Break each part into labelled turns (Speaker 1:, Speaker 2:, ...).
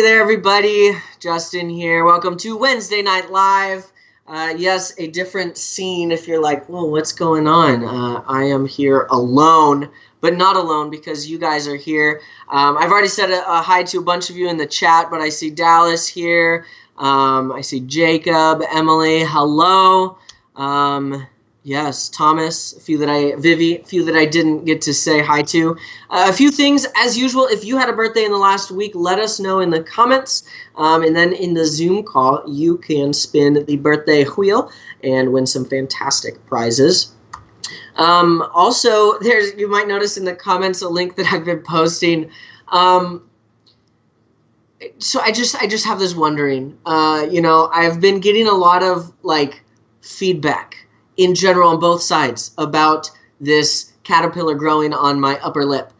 Speaker 1: Hey there, everybody. Justin here. Welcome to Wednesday Night Live. Yes, a different scene if you're like, whoa, what's going on? I am here alone, but not alone because you guys are here. I've already said a hi to a bunch of you in the chat, but I see Dallas here. I see Jacob, Emily, hello. Yes, Thomas, Vivi, a few that I didn't get to say hi to. A few things, as usual, if you had a birthday in the last week, let us know in the comments. And then in the Zoom call, you can spin the birthday wheel and win some fantastic prizes. Also, you might notice in the comments a link that I've been posting. So I just have this wondering, I've been getting a lot of feedback in general on both sides about this caterpillar growing on my upper lip.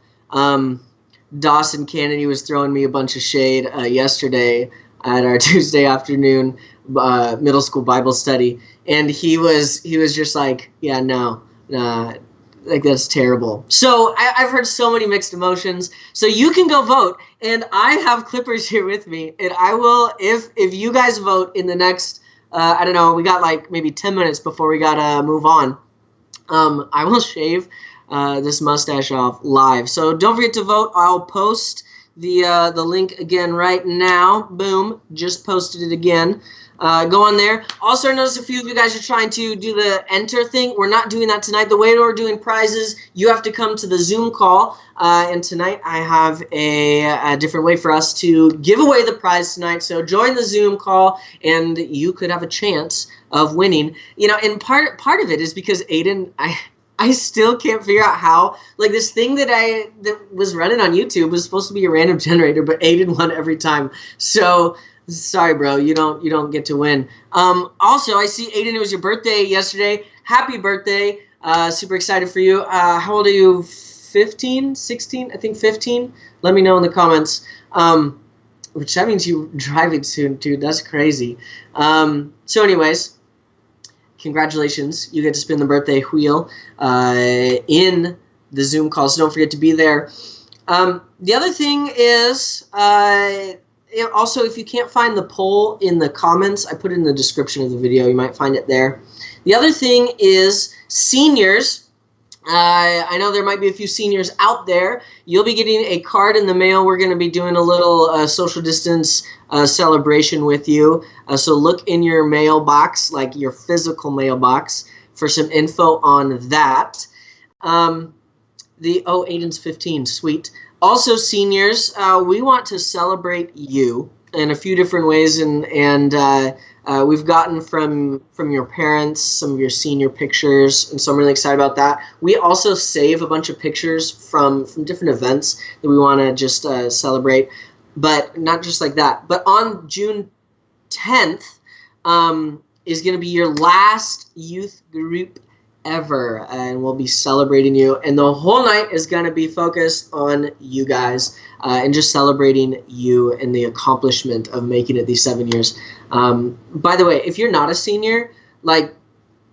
Speaker 1: Dawson Kennedy was throwing me a bunch of shade yesterday at our Tuesday afternoon middle school Bible study, and he was just like, yeah, no, that's terrible. So I've heard so many mixed emotions. So you can go vote, and I have clippers here with me, and I will, if you guys vote in the next I don't know, we got maybe 10 minutes before we gotta move on. I will shave this mustache off live. So don't forget to vote. I'll post the link again right now. Boom, just posted it again. Go on there. Also, I noticed a few of you guys are trying to do the enter thing. We're not doing that tonight. The way we're doing prizes, you have to come to the Zoom call. And tonight I have a different way for us to give away the prize tonight. So join the Zoom call, and you could have a chance of winning. And part of it is because Aiden, I still can't figure out how, this thing that was running on YouTube was supposed to be a random generator, but Aiden won every time. So sorry, bro, you don't get to win. Also, I see Aiden, it was your birthday yesterday. Happy birthday. Super excited for you. How old are you? 15, 16? I think 15. Let me know in the comments. Which that means you're driving soon, dude. That's crazy. So anyways, congratulations. You get to spin the birthday wheel in the Zoom call, so don't forget to be there. The other thing is, also, if you can't find the poll in the comments, I put it in the description of the video. You might find it there. The other thing is seniors. I know there might be a few seniors out there. You'll be getting a card in the mail. We're going to be doing a little social distance celebration with you. So look in your mailbox, your physical mailbox, for some info on that. Aiden's 15, sweet. Also, seniors, we want to celebrate you in a few different ways, and we've gotten from your parents some of your senior pictures, and so I'm really excited about that. We also save a bunch of pictures from different events that we want to just celebrate, but not just like that. But on June 10th is going to be your last youth group ever, and we'll be celebrating you, and the whole night is going to be focused on you guys and just celebrating you and the accomplishment of making it these 7 years. By the way, if you're not a senior,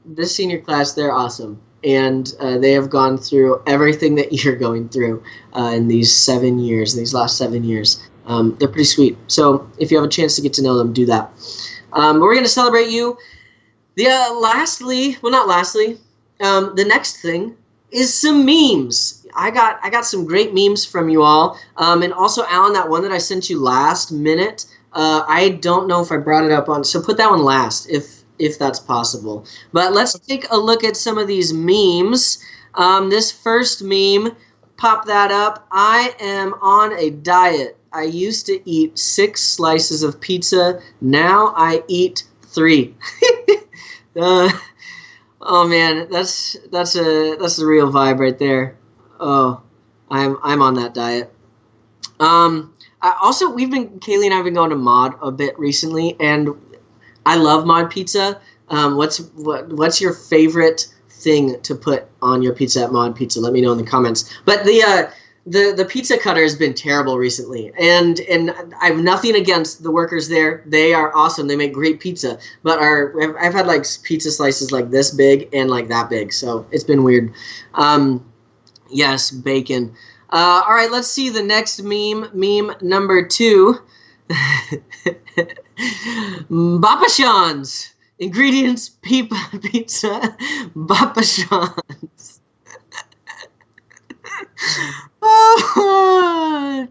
Speaker 1: this senior class, they're awesome, and they have gone through everything that you're going through in these 7 years, these last 7 years. They're pretty sweet, so if you have a chance to get to know them, do that. But we're going to celebrate you. The next thing is some memes. I got some great memes from you all. And also, Alan, that one that I sent you last minute, I don't know if I brought it up on, so put that one last if that's possible. But let's take a look at some of these memes. This first meme, pop that up. I am on a diet. I used to eat 6 slices of pizza. Now I eat 3. Oh man, that's a real vibe right there. Oh, I'm on that diet. Also, Kaylee and I have been going to Mod a bit recently, and I love Mod pizza. What's your favorite thing to put on your pizza at Mod Pizza? Let me know in the comments. But the pizza cutter has been terrible recently, and I have nothing against the workers there. They are awesome. They make great pizza. But I've had pizza slices like this big and that big, so it's been weird. Yes, bacon. All right, let's see the next meme. Meme number 2. Bapashans. Ingredients, pizza, Bapashans.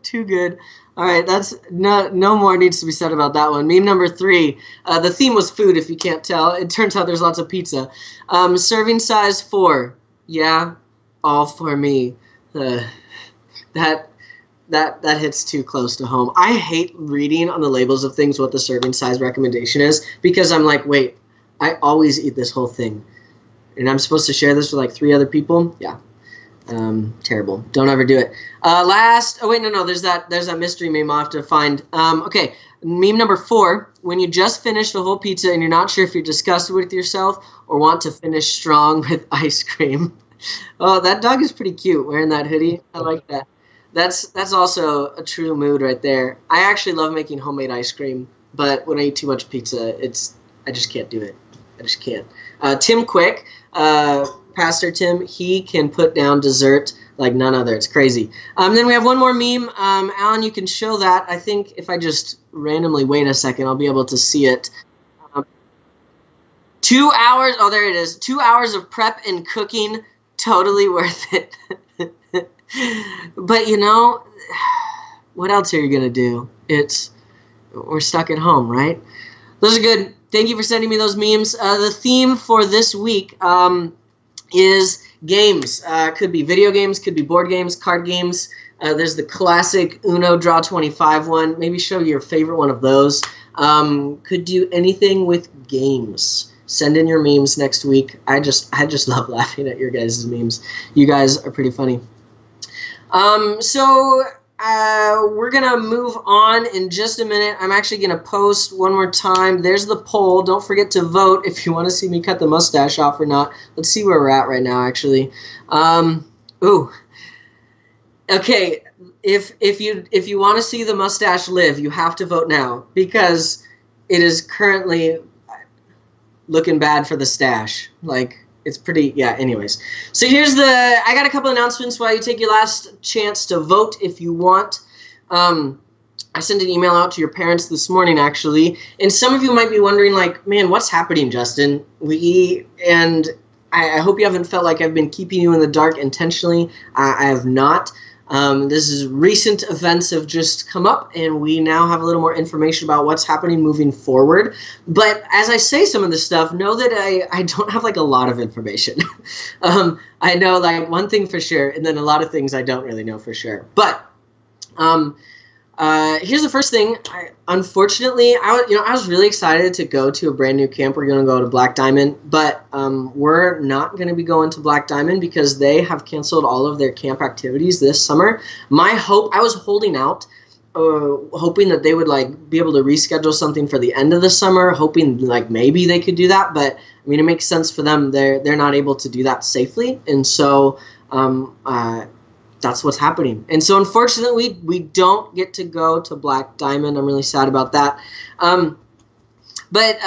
Speaker 1: Too good. All right, that's no more needs to be said about that one. Meme number 3. The theme was food, if you can't tell. It turns out there's lots of pizza. Serving size 4. Yeah, all for me. That hits too close to home. I hate reading on the labels of things what the serving size recommendation is, because I'm like, wait, I always eat this whole thing, and I'm supposed to share this with like 3 other people. Yeah. Terrible. Don't ever do it. There's that mystery meme I'll have to find. Okay, meme number 4. When you just finished the whole pizza and you're not sure if you're disgusted with yourself or want to finish strong with ice cream. Oh, that dog is pretty cute wearing that hoodie. I like that. That's also a true mood right there. I actually love making homemade ice cream, but when I eat too much pizza, I just can't do it. I just can't. Tim Quick, Pastor Tim, he can put down dessert like none other. It's crazy. Then we have one more meme. Alan, you can show that. I think if I just randomly wait a second, I'll be able to see it. 2 hours. Oh, there it is. 2 hours of prep and cooking. Totally worth it. But you know, what else are you going to do? We're stuck at home, right? Those are good. Thank you for sending me those memes. The theme for this week is games. Could be video games, could be board games, card games. There's the classic Uno Draw 25 one. Maybe show your favorite one of those. Could do anything with games. Send in your memes next week. I just love laughing at your guys' memes. You guys are pretty funny. We're going to move on in just a minute. I'm actually going to post one more time. There's the poll. Don't forget to vote if you want to see me cut the mustache off or not. Let's see where we're at right now, actually. Okay, if you want to see the mustache live, you have to vote now, because it is currently looking bad for the stash. Like, it's pretty, yeah, anyways. So I got a couple announcements while you take your last chance to vote if you want. I sent an email out to your parents this morning, actually, and some of you might be wondering, like, man, what's happening, Justin? I hope you haven't felt like I've been keeping you in the dark intentionally. I have not. This is recent events have just come up, and we now have a little more information about what's happening moving forward. But as I say some of this stuff, know that I don't have like a lot of information. I know like one thing for sure, and then a lot of things I don't really know for sure. But here's the first thing. Unfortunately, I was really excited to go to a brand new camp. We're going to go to Black Diamond, but we're not going to be going to Black Diamond because they have canceled all of their camp activities this summer. My hope, I was holding out, hoping that they would like be able to reschedule something for the end of the summer, hoping like maybe they could do that. But I mean, it makes sense for them. They're not able to do that safely, and so that's what's happening. And so unfortunately, we don't get to go to Black Diamond. I'm really sad about that. But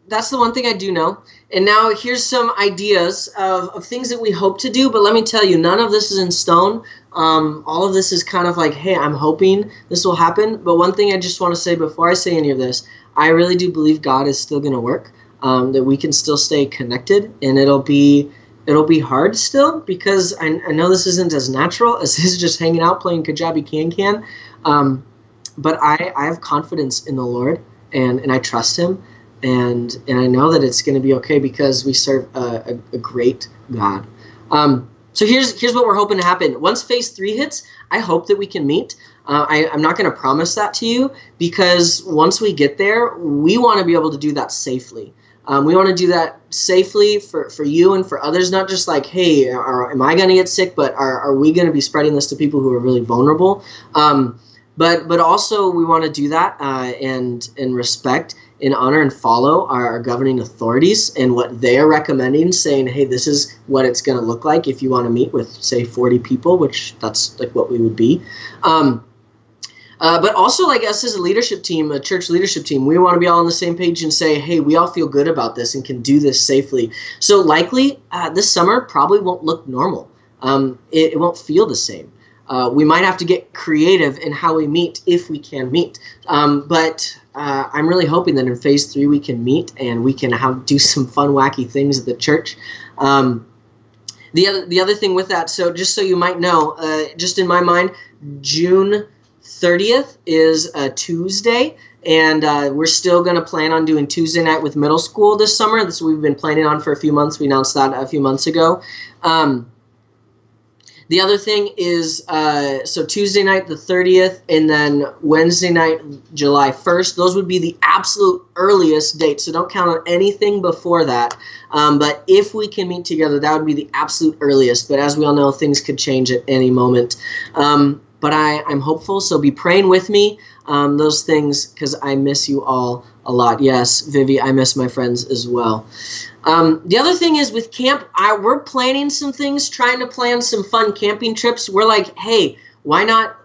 Speaker 1: that's the one thing I do know. And now here's some ideas of things that we hope to do. But let me tell you, none of this is in stone. All of this is kind of like, hey, I'm hoping this will happen. But one thing I just want to say before I say any of this, I really do believe God is still going to work, that we can still stay connected, and it'll be hard still, because I know this isn't as natural as this is just hanging out playing Kajabi Can. But I have confidence in the Lord, and I trust Him, and I know that it's going to be okay because we serve a great God. So here's what we're hoping to happen. Once Phase 3 hits, I hope that we can meet. I'm not going to promise that to you, because once we get there, we want to be able to do that safely. We want to do that safely for you and for others, not just like, hey, am I going to get sick, but are we going to be spreading this to people who are really vulnerable? But also we want to do that and respect and honor and follow our governing authorities and what they are recommending, saying, hey, this is what it's going to look like if you want to meet with, say, 40 people, which that's like what we would be. But also, like us as a leadership team, a church leadership team, we want to be all on the same page and say, hey, we all feel good about this and can do this safely. So likely this summer probably won't look normal. It won't feel the same. we might have to get creative in how we meet if we can meet. But I'm really hoping that in phase 3 we can meet and we can do some fun, wacky things at the church. The other thing with that, so just so you might know, just in my mind, June 30th is a Tuesday, and we're still going to plan on doing Tuesday night with middle school this summer. This we've been planning on for a few months. We announced that a few months ago. The other thing is, so Tuesday night the 30th, and then Wednesday night July 1st. Those would be the absolute earliest dates, so don't count on anything before that. But if we can meet together, that would be the absolute earliest. But as we all know, things could change at any moment. But I'm hopeful, so be praying with me, those things, because I miss you all a lot. Yes, Vivi, I miss my friends as well. The other thing is with camp, we're planning some things, trying to plan some fun camping trips. We're like, hey, why not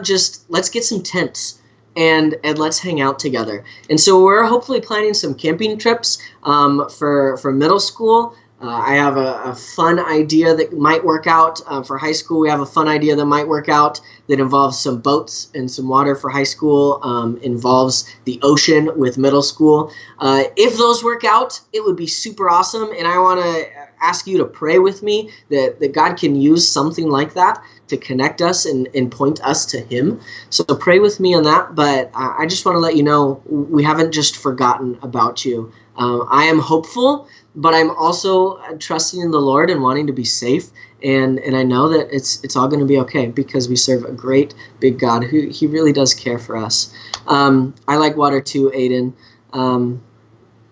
Speaker 1: just let's get some tents and let's hang out together. And so we're hopefully planning some camping trips for middle school. I have a fun idea that might work out for high school. We have a fun idea that might work out that involves some boats and some water for high school, involves the ocean with middle school. If those work out, it would be super awesome, and I want to ask you to pray with me that God can use something like that to connect us and point us to Him. So pray with me on that, but I just want to let you know we haven't just forgotten about you. I am hopeful, but I'm also trusting in the Lord and wanting to be safe, and I know that it's all going to be okay because we serve a great big God who He really does care for us. I like water too, Aiden.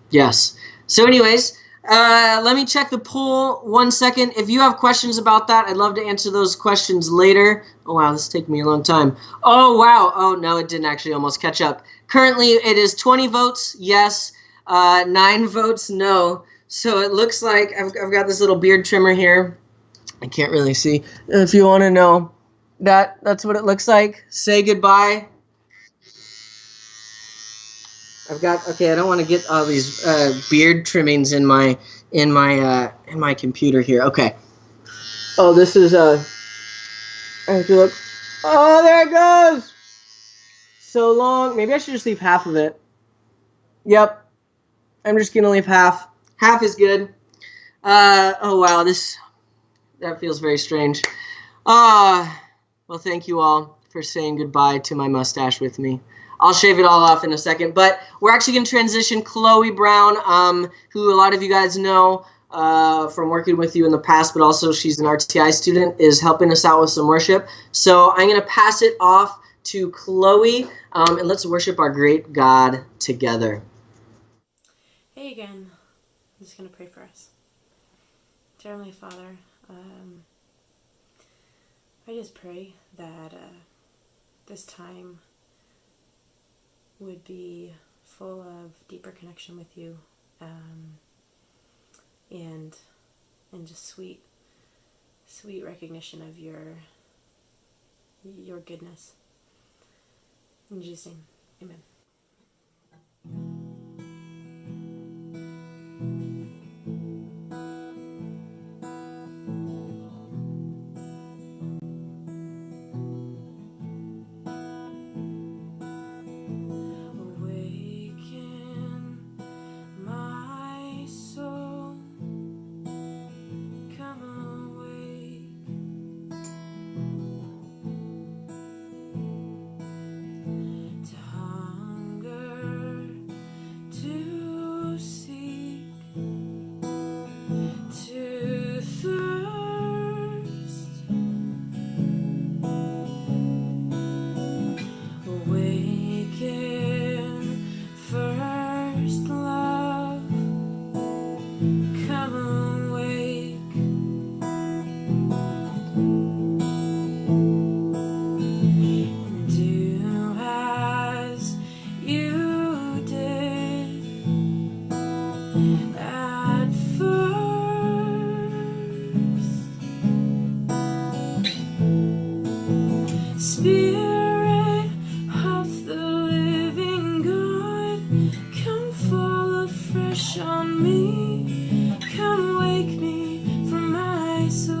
Speaker 1: Yes. So anyways, let me check the poll 1 second. If you have questions about that, I'd love to answer those questions later. Oh wow, this is taking me a long time. Oh wow. Oh no, it didn't actually almost catch up. Currently, it is 20 votes yes, 9 votes no. So it looks like I've got this little beard trimmer here. I can't really see. If you want to know, that's what it looks like. Say goodbye. Okay, I don't want to get all these beard trimmings in my computer here. Okay. Oh, this is I have to look. Oh, there it goes. So long. Maybe I should just leave half of it. Yep. I'm just gonna leave half. Half is good. Oh wow, that feels very strange. Well, thank you all for saying goodbye to my mustache with me. I'll shave it all off in a second, but we're actually going to transition Chloe Brown, who a lot of you guys know from working with you in the past, but also she's an RTI student, is helping us out with some worship. So I'm going to pass it off to Chloe, and let's worship our great God together.
Speaker 2: Hey again. I'm just going to pray for us. Dear Heavenly Father, I just pray that this time would be full of deeper connection with you, and just sweet recognition of your goodness. In Jesus' name, amen. Spirit of the living God, come fall afresh on me. Come wake me from my sleep.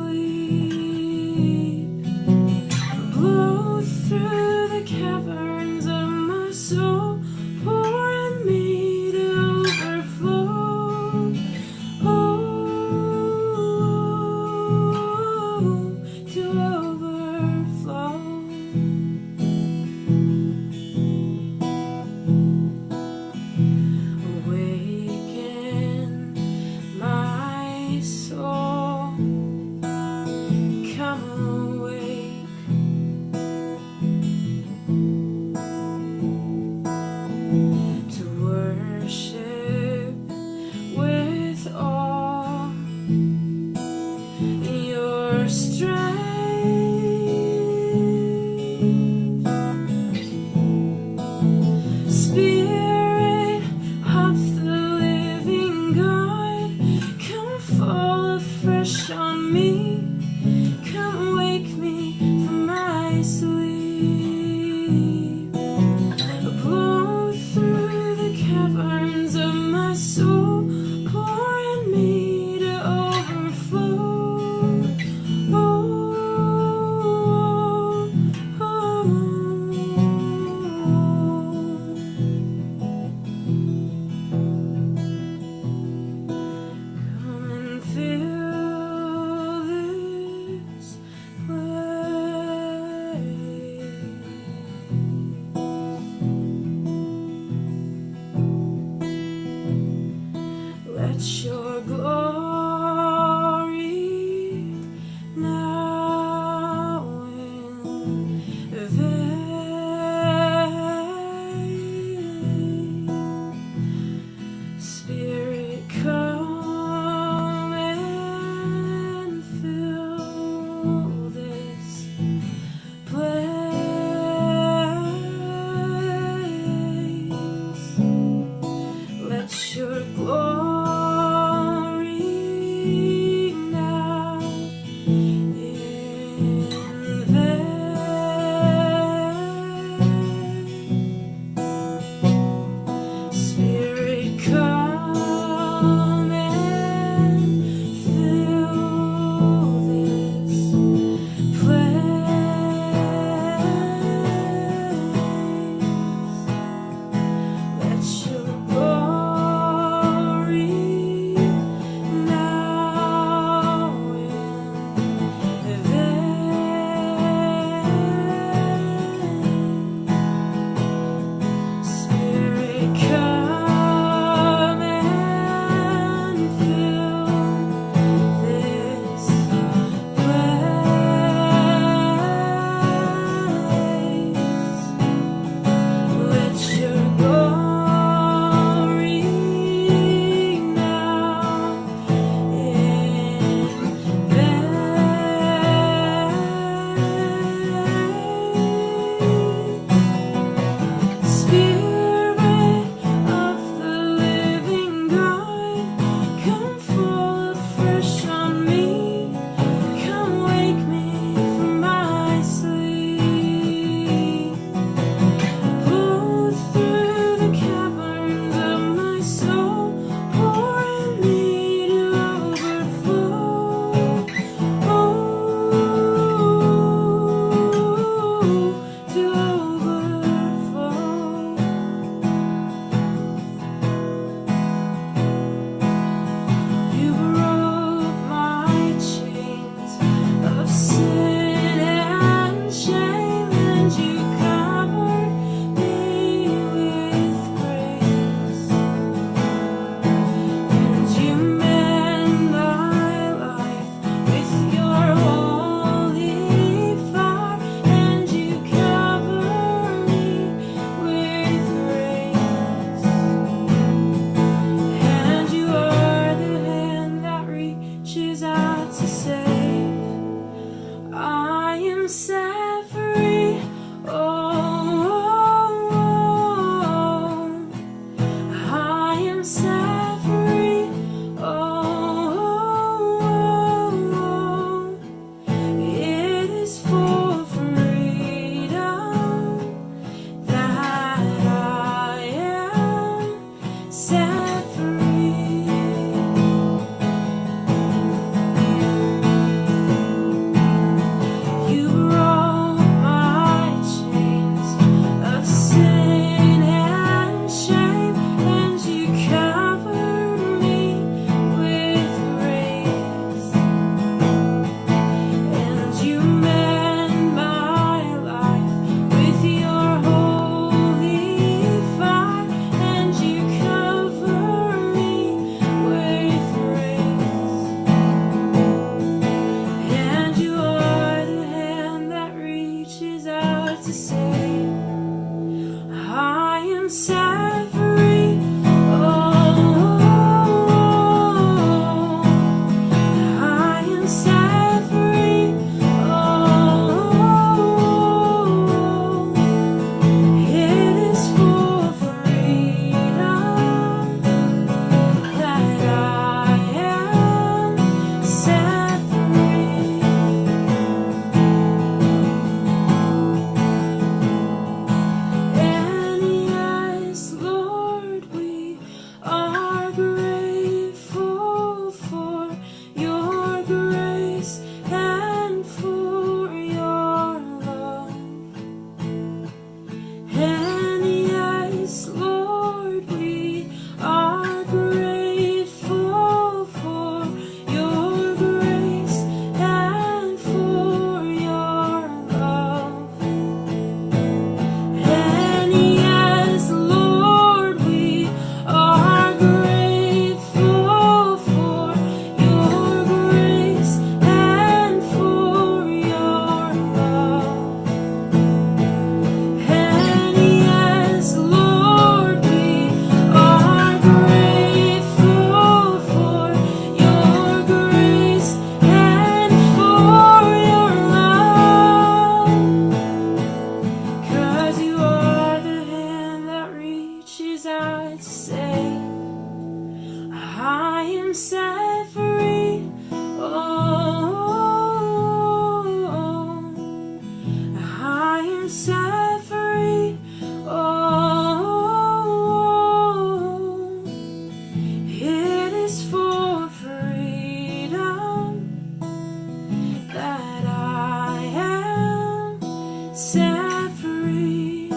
Speaker 2: set free.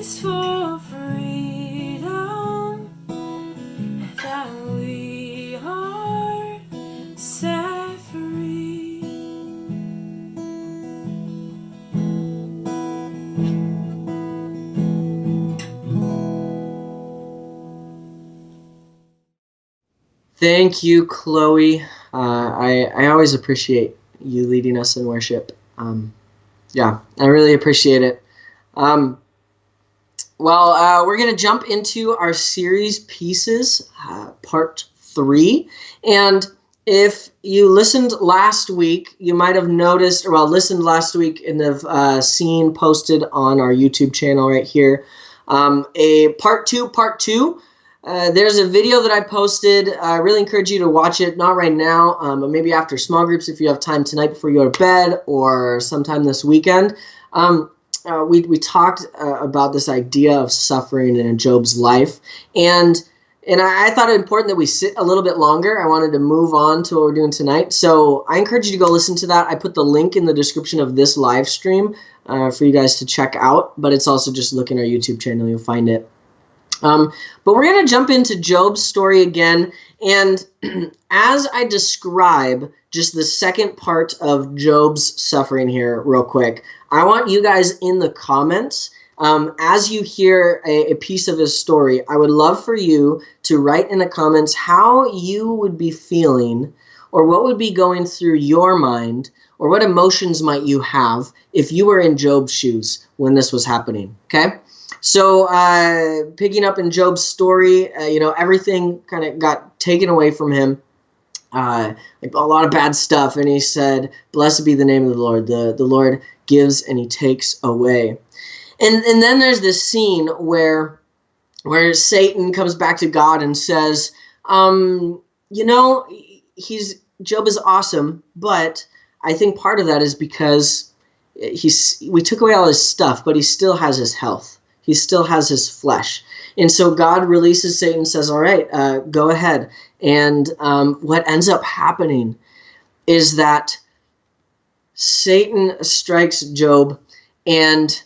Speaker 2: cries for freedom, that we are set free.
Speaker 1: Thank you, Chloe. I always appreciate you leading us in worship. Yeah, I really appreciate it. We're going to jump into our series pieces, part 3. And if you listened last week, you might have noticed, listened last week and have seen posted on our YouTube channel right here, a part 2. There's a video that I posted. I really encourage you to watch it, not right now, but maybe after small groups if you have time tonight before you go to bed or sometime this weekend. We talked about this idea of suffering in Job's life, and I thought it important that we sit a little bit longer. I wanted to move on to what we're doing tonight, so I encourage you to go listen to that. I put the link in the description of this live stream for you guys to check out, but it's also just look in our YouTube channel, you'll find it. But we're going to jump into Job's story again, and as I describe just the second part of Job's suffering here real quick, I want you guys in the comments, as you hear a piece of his story, I would love for you to write in the comments how you would be feeling or what would be going through your mind or what emotions might you have if you were in Job's shoes when this was happening, okay? So picking up in Job's story, everything kind of got taken away from him, like a lot of bad stuff. And he said, blessed be the name of the Lord. The Lord gives and he takes away. And then there's this scene where Satan comes back to God and says, Job is awesome, but I think part of that is because we took away all his stuff, but he still has his health. He still has his flesh. And so God releases Satan and says, all right, go ahead. And what ends up happening is that Satan strikes Job, and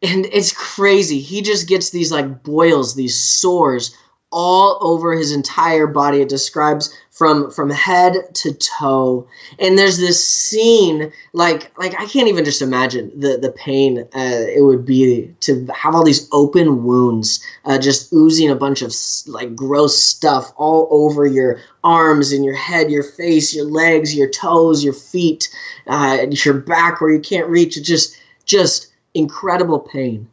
Speaker 1: it's crazy. He just gets these like boils, these sores all over his entire body. It describes from head to toe. And there's this scene, like I can't even just imagine the pain it would be to have all these open wounds just oozing a bunch of like gross stuff all over your arms and your head, your face, your legs, your toes, your feet, your back where you can't reach. It's just incredible pain.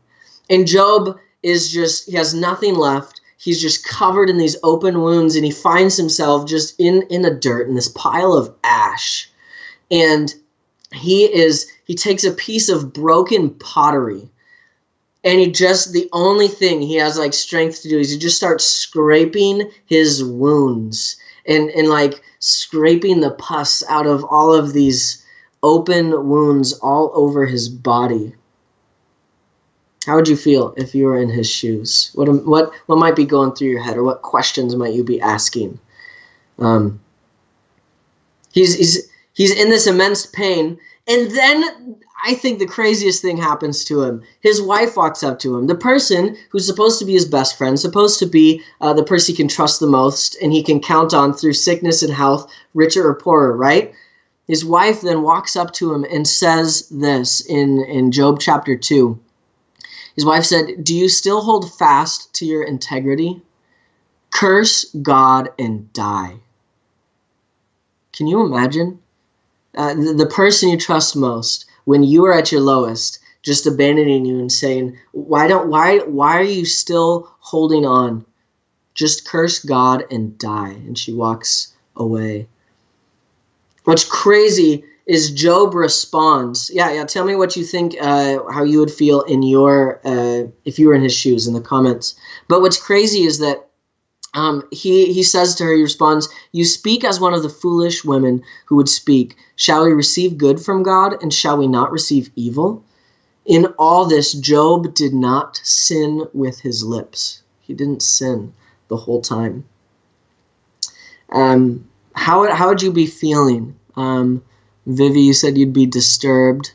Speaker 1: And Job he has nothing left. He's just covered in these open wounds, and he finds himself just in the dirt, in this pile of ash. And he takes a piece of broken pottery, and the only thing he has like strength to do is he just starts scraping his wounds and like scraping the pus out of all of these open wounds all over his body. How would you feel if you were in his shoes? What might be going through your head, or what questions might you be asking? He's in this immense pain, and then I think the craziest thing happens to him. His wife walks up to him, the person who's supposed to be his best friend, supposed to be the person he can trust the most, and he can count on through sickness and health, richer or poorer, right? His wife then walks up to him and says this in Job chapter 2. His wife said, do you still hold fast to your integrity? Curse God and die. Can you imagine? The person you trust most, when you are at your lowest, just abandoning you and saying, why are you still holding on? Just curse God and die. And she walks away. What's crazy is Job responds. Yeah. Tell me what you think, how you would feel in if you were in his shoes in the comments. But what's crazy is that he says to her, he responds, you speak as one of the foolish women who would speak. Shall we receive good from God, and shall we not receive evil? In all this, Job did not sin with his lips. He didn't sin the whole time. How would you be feeling? Vivi, you said you'd be disturbed.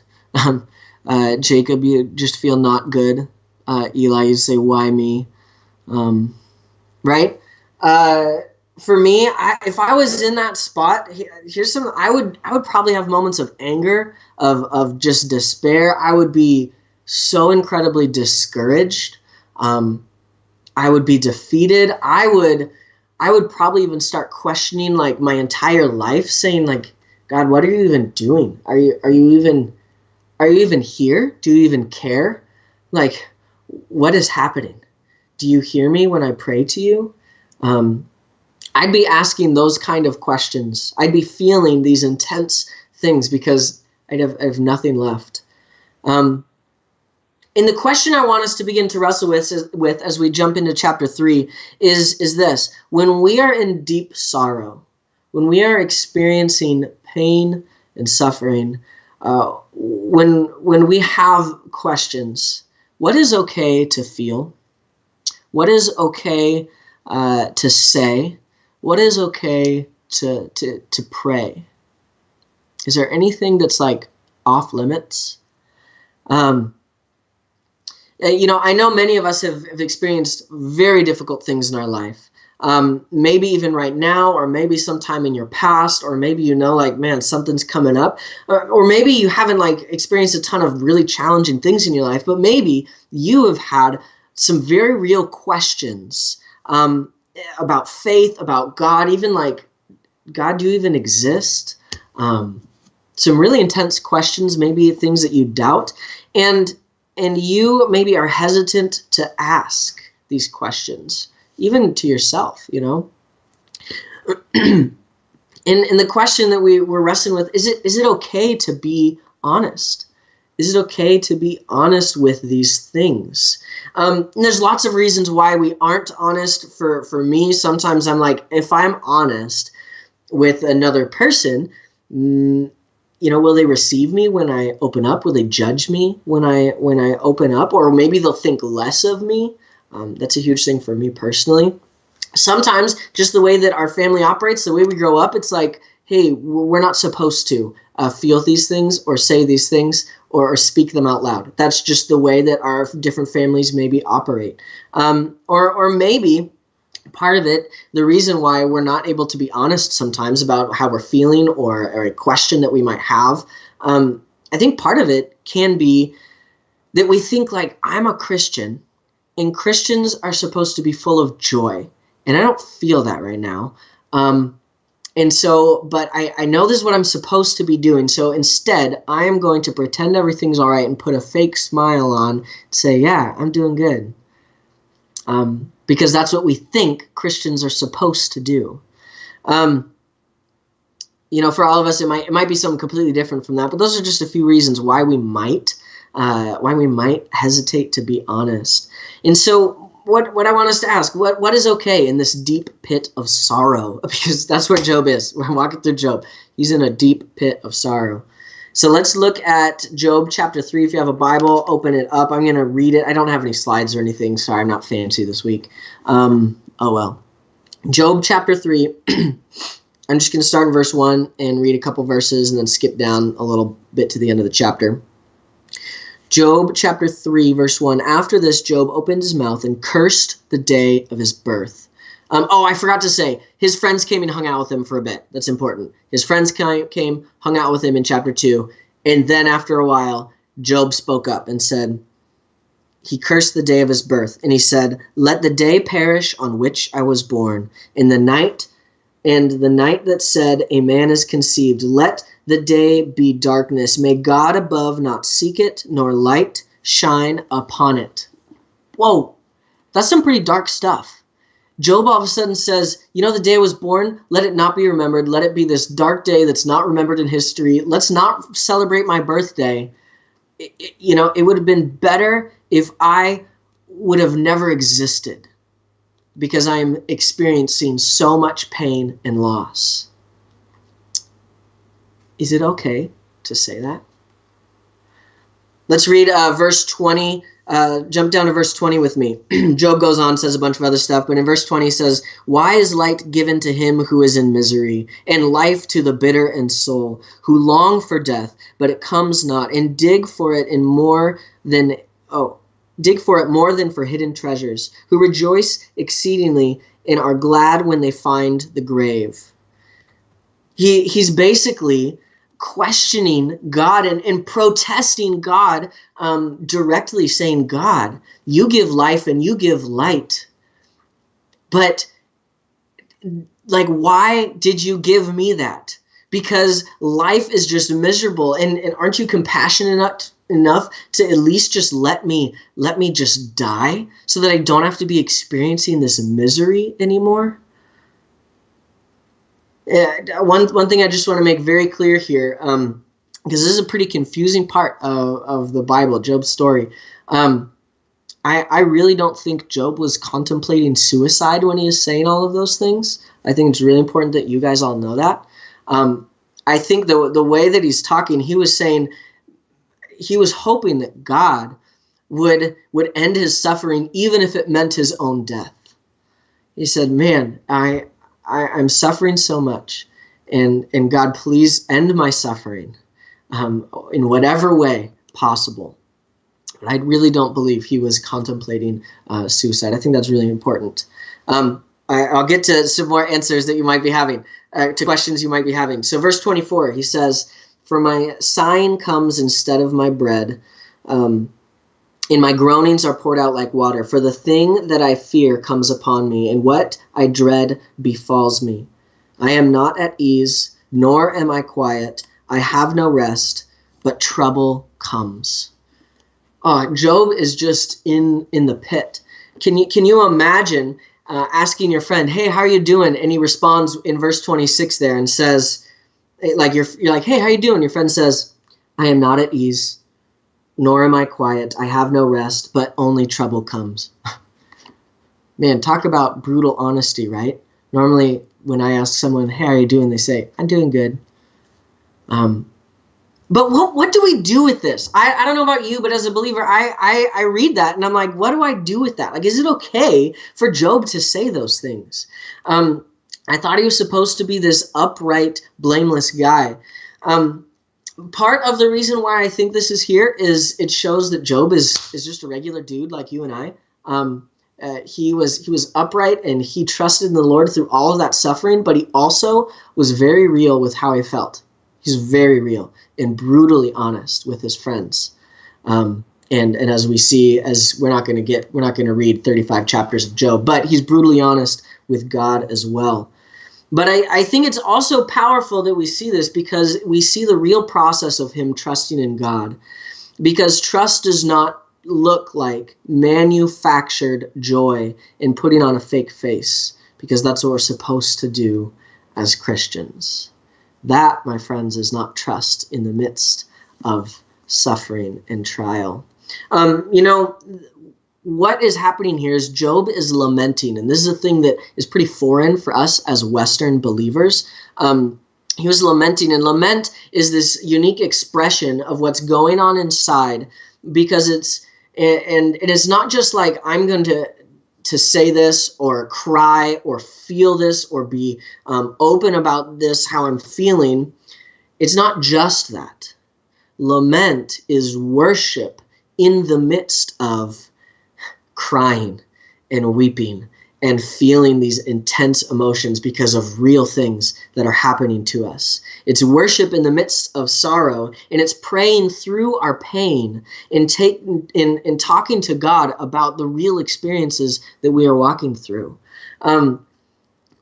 Speaker 1: Jacob, you just feel not good. Eli, you say, why me? Right? For me, if I was in that spot, here's some. I would probably have moments of anger, of just despair. I would be so incredibly discouraged. I would be defeated. I would probably even start questioning like my entire life, saying like, God, what are you even doing? Are you even here? Do you even care? Like, what is happening? Do you hear me when I pray to you? I'd be asking those kind of questions. I'd be feeling these intense things because I'd have nothing left. And the question I want us to begin to wrestle with as we jump into chapter 3 is this. When we are in deep sorrow, when we are experiencing pain and suffering, when we have questions, what is okay to feel? What is okay to say? What is okay to pray? Is there anything that's like off limits? I know many of us have experienced very difficult things in our life. Maybe even right now, or maybe sometime in your past, or maybe like, man, something's coming up. Or maybe you haven't like experienced a ton of really challenging things in your life, but maybe you have had some very real questions about faith, about God, even like, God, do you even exist? Some really intense questions, maybe things that you doubt. And you maybe are hesitant to ask these questions, even to yourself, and the question that we're wrestling with, is it okay to be honest? Is it okay to be honest with these things? And there's lots of reasons why we aren't honest. For me, sometimes I'm like, if I'm honest with another person, will they receive me when I open up? Will they judge me when I open up? Or maybe they'll think less of me. That's a huge thing for me personally. Sometimes just the way that our family operates, the way we grow up, it's like, hey, we're not supposed to feel these things or say these things or speak them out loud. That's just the way that our different families maybe operate. Or maybe part of it, the reason why we're not able to be honest sometimes about how we're feeling or a question that we might have, I think part of it can be that we think like, I'm a Christian and Christians are supposed to be full of joy. And I don't feel that right now. But I know this is what I'm supposed to be doing. So instead, I am going to pretend everything's all right and put a fake smile on and say, yeah, I'm doing good. Because that's what we think Christians are supposed to do. For all of us, it might be something completely different from that. But those are just a few reasons why we might hesitate to be honest. And so what I want us to ask, what is okay in this deep pit of sorrow? Because that's where Job is. We're walking through Job. He's in a deep pit of sorrow. So let's look at Job chapter 3. If you have a Bible, open it up. I'm going to read it. I don't have any slides or anything. Sorry, I'm not fancy this week. Oh well. Job chapter 3. I'm just going to start in verse 1 and read a couple verses and then skip down a little bit to the end of the chapter. Job chapter 3, verse 1. After this, Job opened his mouth and cursed the day of his birth. I forgot to say, his friends came and hung out with him for a bit. That's important. His friends came, hung out with him in chapter 2. And then after a while, Job spoke up and said, he cursed the day of his birth. And he said, let the day perish on which I was born. And the night that said, a man is conceived. Let the day be darkness. May God above not seek it, nor light shine upon it. Whoa, that's some pretty dark stuff. Job all of a sudden says, the day I was born, let it not be remembered. Let it be this dark day that's not remembered in history. Let's not celebrate my birthday. It would have been better if I would have never existed because I am experiencing so much pain and loss. Is it okay to say that? Let's read verse 20 Jump down to verse 20 with me. Job goes on, says a bunch of other stuff, but in verse 20 he says, "Why is light given to him who is in misery, and life to the bitter in soul, who long for death, but it comes not, and dig for it more than for hidden treasures, who rejoice exceedingly and are glad when they find the grave." He's basically questioning God and protesting God, directly saying, "God, you give life and you give light, but like, why did you give me that? Because life is just miserable, and aren't you compassionate enough to at least just let me just die so that I don't have to be experiencing this misery anymore?" One thing I just want to make very clear here, because this is a pretty confusing part of the Bible, Job's story. I really don't think Job was contemplating suicide when he was saying all of those things. I think it's really important that you guys all know that. I think the way that he's talking, he was saying, he was hoping that God would end his suffering, even if it meant his own death. He said, "Man, I'm suffering so much, and God, please end my suffering in whatever way possible." But I really don't believe he was contemplating suicide. I think that's really important. I'll get to some more answers that you might be having, to questions you might be having. So verse 24, he says, "For my sighing comes instead of my bread, and my groanings are poured out like water. For the thing that I fear comes upon me, and what I dread befalls me. I am not at ease, nor am I quiet. I have no rest, but trouble comes." Job is just in the pit. Can you imagine asking your friend, "Hey, how are you doing?" And he responds in verse 26 there and says, like, you're like, "Hey, how are you doing?" Your friend says, "I am not at ease, nor am I quiet. I have no rest, but only trouble comes." Man, talk about brutal honesty, right? Normally, when I ask someone, "Hey, how are you doing?" they say, "I'm doing good." But what do we do with this? I don't know about you, but as a believer, I read that and I'm like, what do I do with that? Like, is it okay for Job to say those things? I thought he was supposed to be this upright, blameless guy. Part of the reason why I think this is here is it shows that Job is just a regular dude like you and I. He was upright and he trusted in the Lord through all of that suffering, but he also was very real with how he felt. He's very real and brutally honest with his friends. And as we see, as we're not going to read 35 chapters of Job, but he's brutally honest with God as well. But I think it's also powerful that we see this because we see the real process of him trusting in God. Because trust does not look like manufactured joy and putting on a fake face, because that's what we're supposed to do as Christians. That, my friends, is not trust in the midst of suffering and trial. What is happening here is Job is lamenting, and this is a thing that is pretty foreign for us as Western believers. He was lamenting, and lament is this unique expression of what's going on inside, because it is not just like I'm going to say this or cry or feel this or be open about this, how I'm feeling. It's not just that. Lament is worship in the midst of crying and weeping and feeling these intense emotions because of real things that are happening to us. It's worship in the midst of sorrow, and it's praying through our pain and talking to God about the real experiences that we are walking through.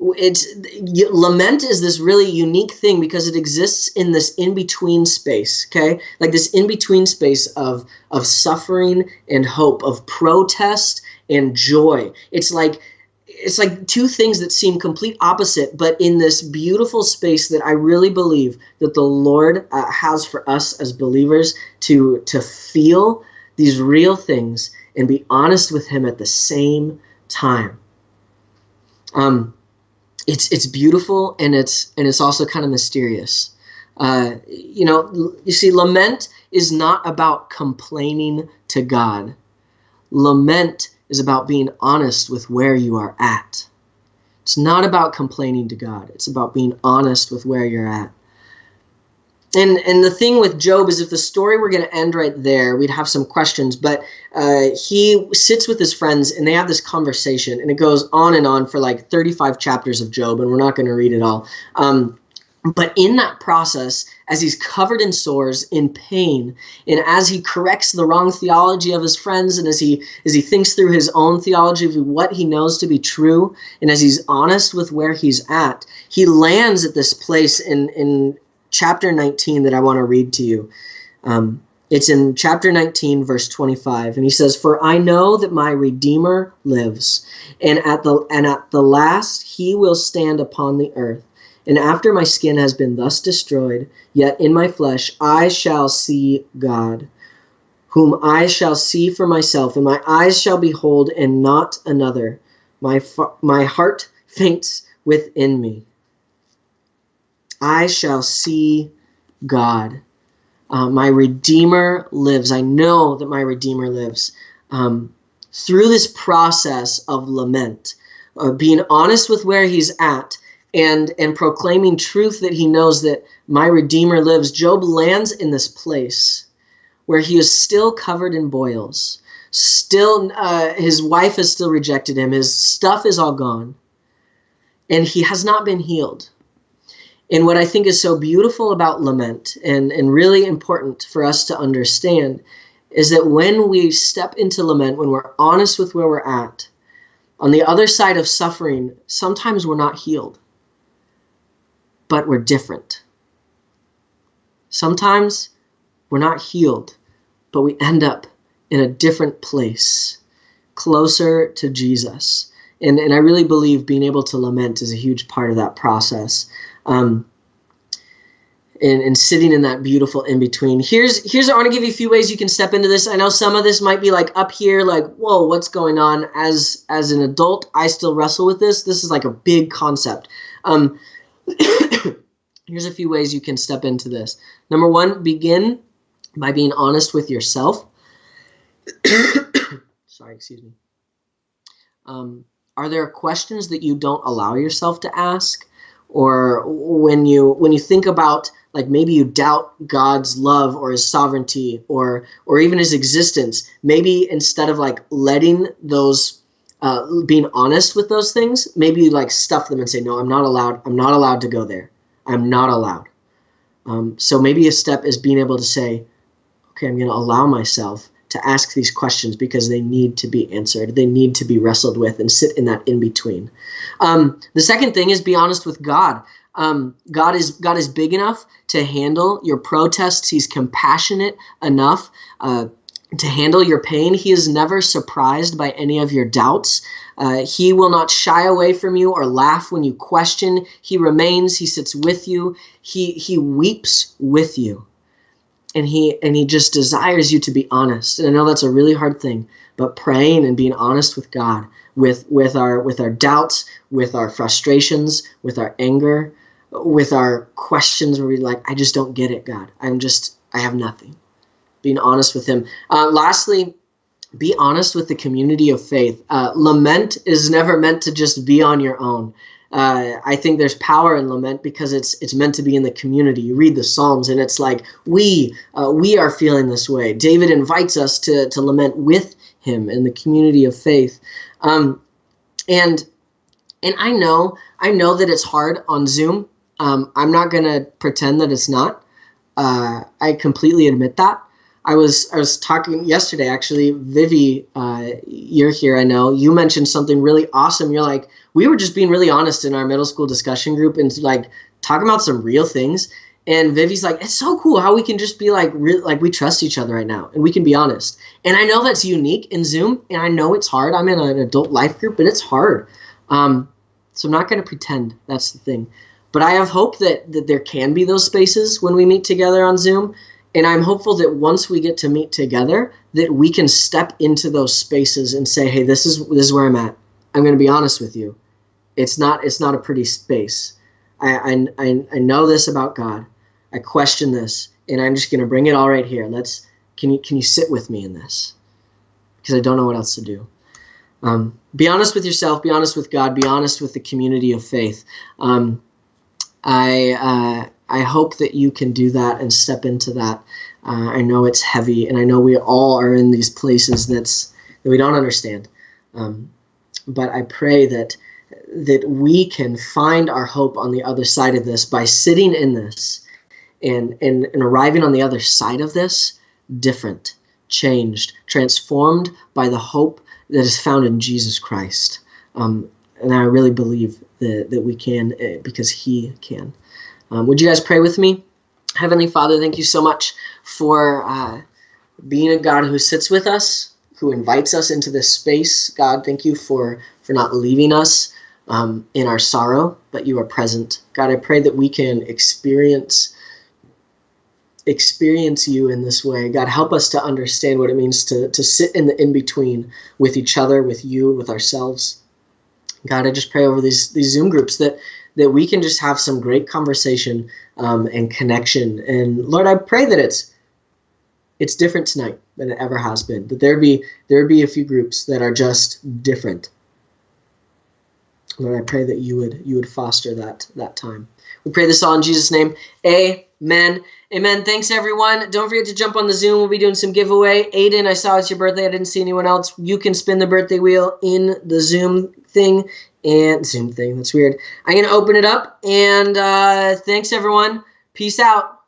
Speaker 1: Lament is this really unique thing because it exists in this in-between space, okay? Like this in-between space of suffering and hope, of protest and joy. It's like two things that seem complete opposite, but in this beautiful space that I really believe that the Lord has for us as believers to feel these real things and be honest with Him at the same time. It's beautiful, and it's also kind of mysterious. You see, lament is not about complaining to God. Lament is about being honest with where you are at. It's not about complaining to God. It's about being honest with where you're at. And the thing with Job is, if the story were going to end right there, we'd have some questions. But he sits with his friends, and they have this conversation, and it goes on and on for like 35 chapters of Job, and we're not going to read it all. But in that process, as he's covered in sores, in pain, and as he corrects the wrong theology of his friends, and as he thinks through his own theology of what he knows to be true, and as he's honest with where he's at, he lands at this place in chapter 19 that I want to read to you. It's in chapter 19, verse 25, and he says, "For I know that my Redeemer lives, and at the last he will stand upon the earth. And after my skin has been thus destroyed, yet in my flesh I shall see God, whom I shall see for myself, and my eyes shall behold, and not another. My heart faints within me. I shall see God. My Redeemer lives. I know that my Redeemer lives." Through this process of lament, being honest with where he's at, and proclaiming truth that he knows that my Redeemer lives, Job lands in this place where he is still covered in boils. Still, his wife has still rejected him. His stuff is all gone. And he has not been healed. And what I think is so beautiful about lament, and really important for us to understand, is that when we step into lament, when we're honest with where we're at, on the other side of suffering, sometimes we're not healed, but we're different. Sometimes we're not healed, but we end up in a different place, closer to Jesus. And I really believe being able to lament is a huge part of that process. And sitting in that beautiful in-between. I want to give you a few ways you can step into this. I know some of this might be like up here, like, whoa, what's going on? As an adult, I still wrestle with this. This is like a big concept. Here's a few ways you can step into this. Number one, begin by being honest with yourself. Sorry, excuse me. Are there questions that you don't allow yourself to ask? Or when you think about, like, maybe you doubt God's love or his sovereignty or even his existence, maybe instead of like letting those, being honest with those things, maybe you like stuff them and say, no, I'm not allowed to go there. I'm not allowed. So maybe a step is being able to say, okay, I'm going to allow myself to ask these questions because they need to be answered. They need to be wrestled with and sit in that in-between. The second thing is be honest with God. God is big enough to handle your protests. He's compassionate enough to handle your pain. He is never surprised by any of your doubts. He will not shy away from you or laugh when you question. He remains. He sits with you. He weeps with you. And he just desires you to be honest. And I know that's a really hard thing, but praying and being honest with God, with our doubts, with our frustrations, with our anger, with our questions where we're like, I just don't get it, God. I have nothing. Being honest with him. Lastly, be honest with the community of faith. Lament is never meant to just be on your own. I think there's power in lament because it's meant to be in the community. You read the Psalms and it's like, we are feeling this way. David invites us to lament with him in the community of faith. And I know that it's hard on Zoom. I'm not going to pretend that it's not. I completely admit that. I was talking yesterday, actually, Vivi, you're here, I know. You mentioned something really awesome. You're like, we were just being really honest in our middle school discussion group and like talking about some real things. And Vivi's like, it's so cool how we can just be like, we trust each other right now and we can be honest. And I know that's unique in Zoom, and I know it's hard. I'm in an adult life group, and it's hard. So I'm not going to pretend. That's the thing. But I have hope that there can be those spaces when we meet together on Zoom. And I'm hopeful that once we get to meet together, that we can step into those spaces and say, hey, this is where I'm at. I'm going to be honest with you. It's not a pretty space. I know this about God. I question this, and I'm just going to bring it all right here. Can you sit with me in this? because I don't know what else to do. Be honest with yourself, be honest with God, be honest with the community of faith. I hope that you can do that and step into that. I know it's heavy, and I know we all are in these places that we don't understand. But I pray that we can find our hope on the other side of this by sitting in this and arriving on the other side of this different, changed, transformed by the hope that is found in Jesus Christ. And I really believe that we can, because he can. Would you guys pray with me? Heavenly Father, thank you so much for being a God who sits with us, who invites us into this space. God, thank you for not leaving us in our sorrow, but you are present. God, I pray that we can experience you in this way. God, help us to understand what it means to sit in the in-between with each other, with you, with ourselves. God, I just pray over these Zoom groups that we can just have some great conversation and connection. And Lord, I pray that it's different tonight than it ever has been. That there would be a few groups that are just different. Lord, I pray that you would foster that time. We pray this all in Jesus' name. Amen. Amen. Thanks, everyone. Don't forget to jump on the Zoom. We'll be doing some giveaway. Aiden, I saw it's your birthday. I didn't see anyone else. You can spin the birthday wheel in the Zoom thing. That's weird. I'm going to open it up. And thanks, everyone. Peace out.